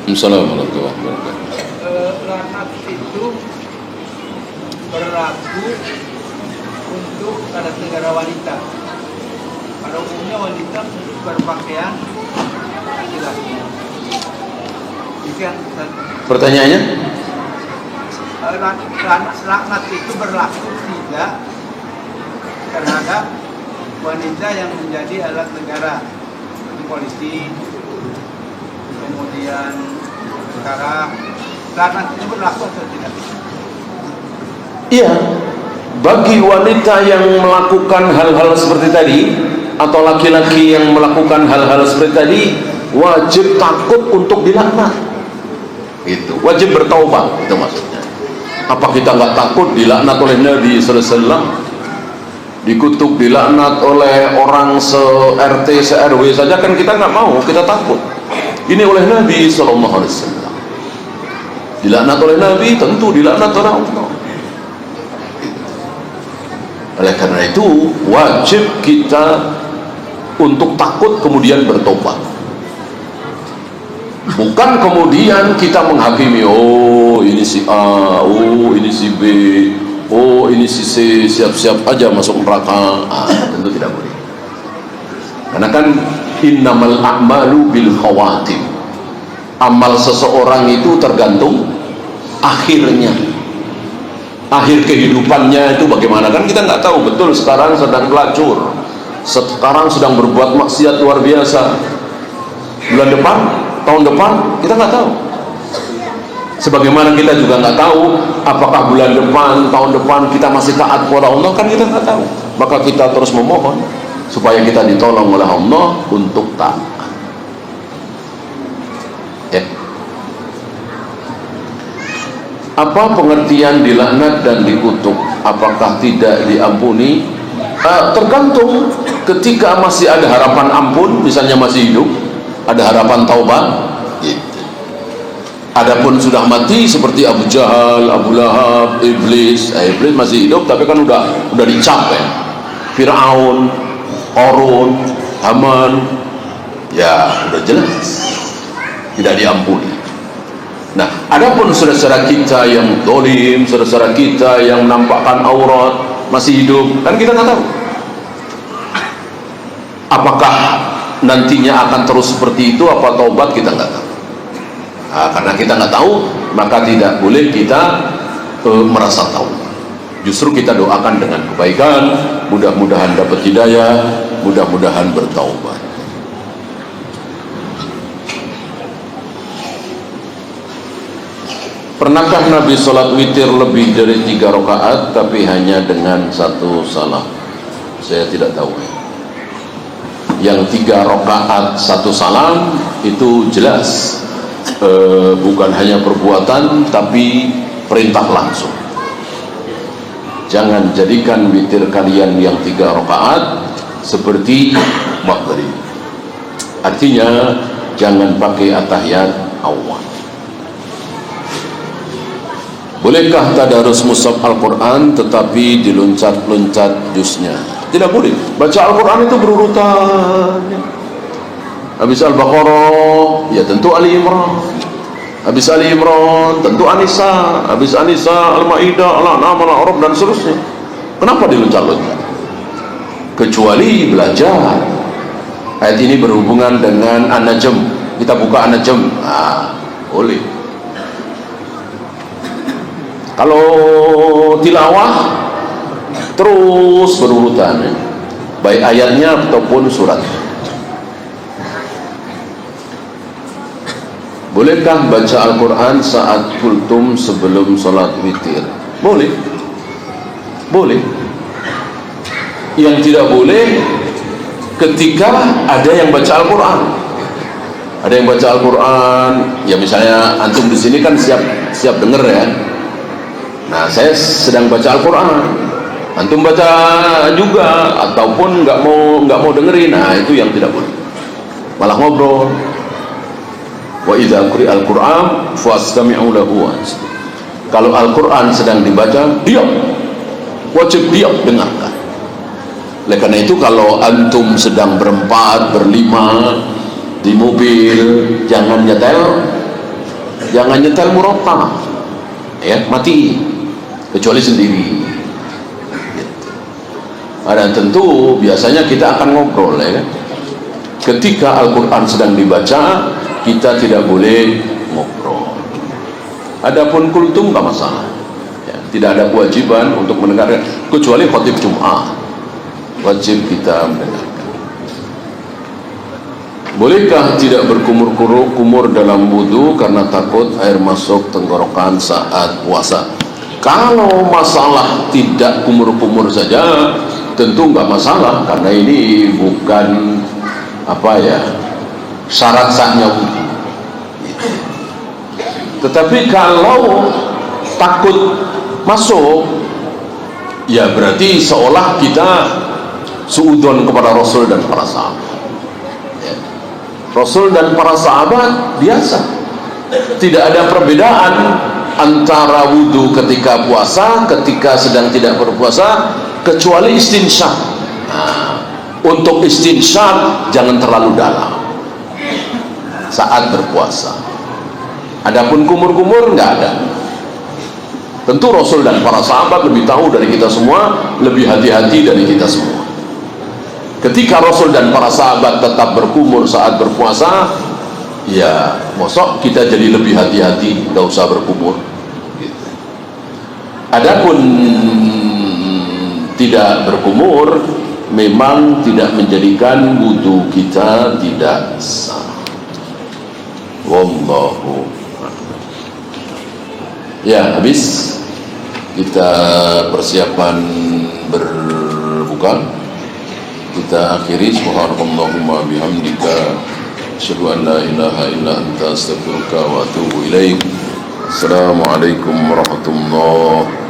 Assalamualaikum warahmatullahi wabarakatuh. Laknat itu berlaku untuk negara wanita. Pada umumnya wanita berpakaian laki-laki. Pertanyaannya? Laknat itu berlaku tidak terhadap wanita yang menjadi alat negara, polisi, kemudian tentara. Laknat itu berlaku atau tidak? Iya, bagi wanita yang melakukan hal-hal seperti tadi atau laki-laki yang melakukan hal-hal seperti tadi wajib takut untuk dilaknat. Itu wajib bertaubat, itu maksudnya. Apa kita nggak takut dilaknat oleh Nabi sallallahu alaihi wasallam? Dikutuk, dilaknat oleh orang se-RT, se-RW saja kan kita nggak mau, kita takut. Ini oleh Nabi sallallahu alaihi wasallam. Dilaknat oleh Nabi, tentu dilaknat oleh Allah. Oleh karena itu wajib kita untuk takut kemudian bertobat. Bukan kemudian kita menghakimi, oh ini si A, oh ini si B, oh ini si C, siap-siap aja masuk neraka. Tentu tidak boleh. Karena kan innamal a'malu bil khawatim. Amal seseorang itu tergantung akhirnya, akhir kehidupannya itu bagaimana. Kan kita nggak tahu, betul sekarang sedang pelacur, sekarang sedang berbuat maksiat luar biasa. Bulan depan, tahun depan kita nggak tahu. Sebagaimana kita juga nggak tahu apakah bulan depan, tahun depan kita masih taat kepada Allah, kan kita nggak tahu. Maka kita terus memohon supaya kita ditolong oleh Allah untuk taat. Apa pengertian dilaknat dan dikutuk? Apakah tidak diampuni? Tergantung. Ketika masih ada harapan ampun, misalnya masih hidup, ada harapan taubat, gitu. Adapun sudah mati seperti Abu Jahal, Abu Lahab, Iblis. Iblis masih hidup tapi kan udah dicap ya. Fir'aun, Qarun, Haman, ya udah jelas tidak diampuni. Nah, adapun saudara-saudara kita yang dolim, saudara-saudara kita yang menampakkan aurat masih hidup, kan kita nggak tahu apakah nantinya akan terus seperti itu, apa taubat, kita nggak tahu. Karena kita nggak tahu, maka tidak boleh kita merasa tahu. Justru kita doakan dengan kebaikan, mudah-mudahan dapat hidayah, mudah-mudahan bertaubat. Pernahkah Nabi sholat witir lebih dari 3 rakaat tapi hanya dengan 1 salam? Saya tidak tahu. Yang 3 rakaat 1 salam itu jelas bukan hanya perbuatan tapi perintah langsung. Jangan jadikan witir kalian yang 3 rakaat seperti maghrib. Artinya jangan pakai atahiyat awal. Bolehkah tadarus mushaf Al-Quran tetapi diluncat-luncat juznya? Tidak boleh. Baca Al-Quran itu berurutan. Habis Al-Baqarah, ya tentu Ali Imran. Habis Ali Imran, tentu An-Nisa. Habis An-Nisa, Al-Ma'idah, Al-An'am, Al-A'raf dan seterusnya. Kenapa diluncat-luncat? Kecuali belajar. Ayat ini berhubungan dengan An-Najm. Kita buka An-Najm. Boleh. Kalau tilawah terus berurutan, baik ayatnya ataupun suratnya. Bolehkah baca Al-Quran saat kultum sebelum sholat witir? Boleh. Boleh. Yang tidak boleh ketika ada yang baca Al-Quran. Ada yang baca Al-Quran, ya misalnya antum di sini kan siap denger ya. Nah, saya sedang baca Al-Quran, antum baca juga, ataupun nggak mau dengerin. Nah, itu yang tidak boleh. Malah ngobrol. Wa idza quri'al Qur'an fastami'u lahu. Kalau Al-Quran sedang dibaca, diam. Wajib diam, dengarkan. Oleh karena itu kalau antum sedang berempat, berlima di mobil, jangan nyetel Jangan nyetel murotal, ya, mati, kecuali sendiri. Gitu. Dan tentu biasanya kita akan ngobrol, ya kan? Ketika Al-Quran sedang dibaca, kita tidak boleh ngobrol. Adapun kultum nggak masalah, ya, tidak ada kewajiban untuk mendengarkan, kecuali khotib Jum'ah wajib kita mendengarkan. Bolehkah tidak berkumur dalam wudu karena takut air masuk tenggorokan saat puasa? Kalau masalah tidak kumur-kumur saja, tentu nggak masalah, karena ini bukan syarat sahnya wudu. Tetapi kalau takut masuk, ya berarti seolah kita suudon kepada Rasul dan para sahabat. Ya. Rasul dan para sahabat biasa, tidak ada perbedaan antara wudu ketika puasa, ketika sedang tidak berpuasa, kecuali istinsyaq. Nah, untuk istinsyaq jangan terlalu dalam saat berpuasa. Adapun kumur-kumur nggak ada. Tentu Rasul dan para sahabat lebih tahu dari kita semua, lebih hati-hati dari kita semua. Ketika Rasul dan para sahabat tetap berkumur saat berpuasa, ya mosok kita jadi lebih hati-hati, nggak usah berkumur. Gitu. Adapun tidak berkumur, memang tidak menjadikan wudu kita tidak sah. Wallahu. Ya, habis kita persiapan berbuka. Kita akhiri subhanallahumma bihamdika asyhadu an la ilaha illa anta astaghfiruka wa atubu ilaik. Assalamualaikum warahmatullahi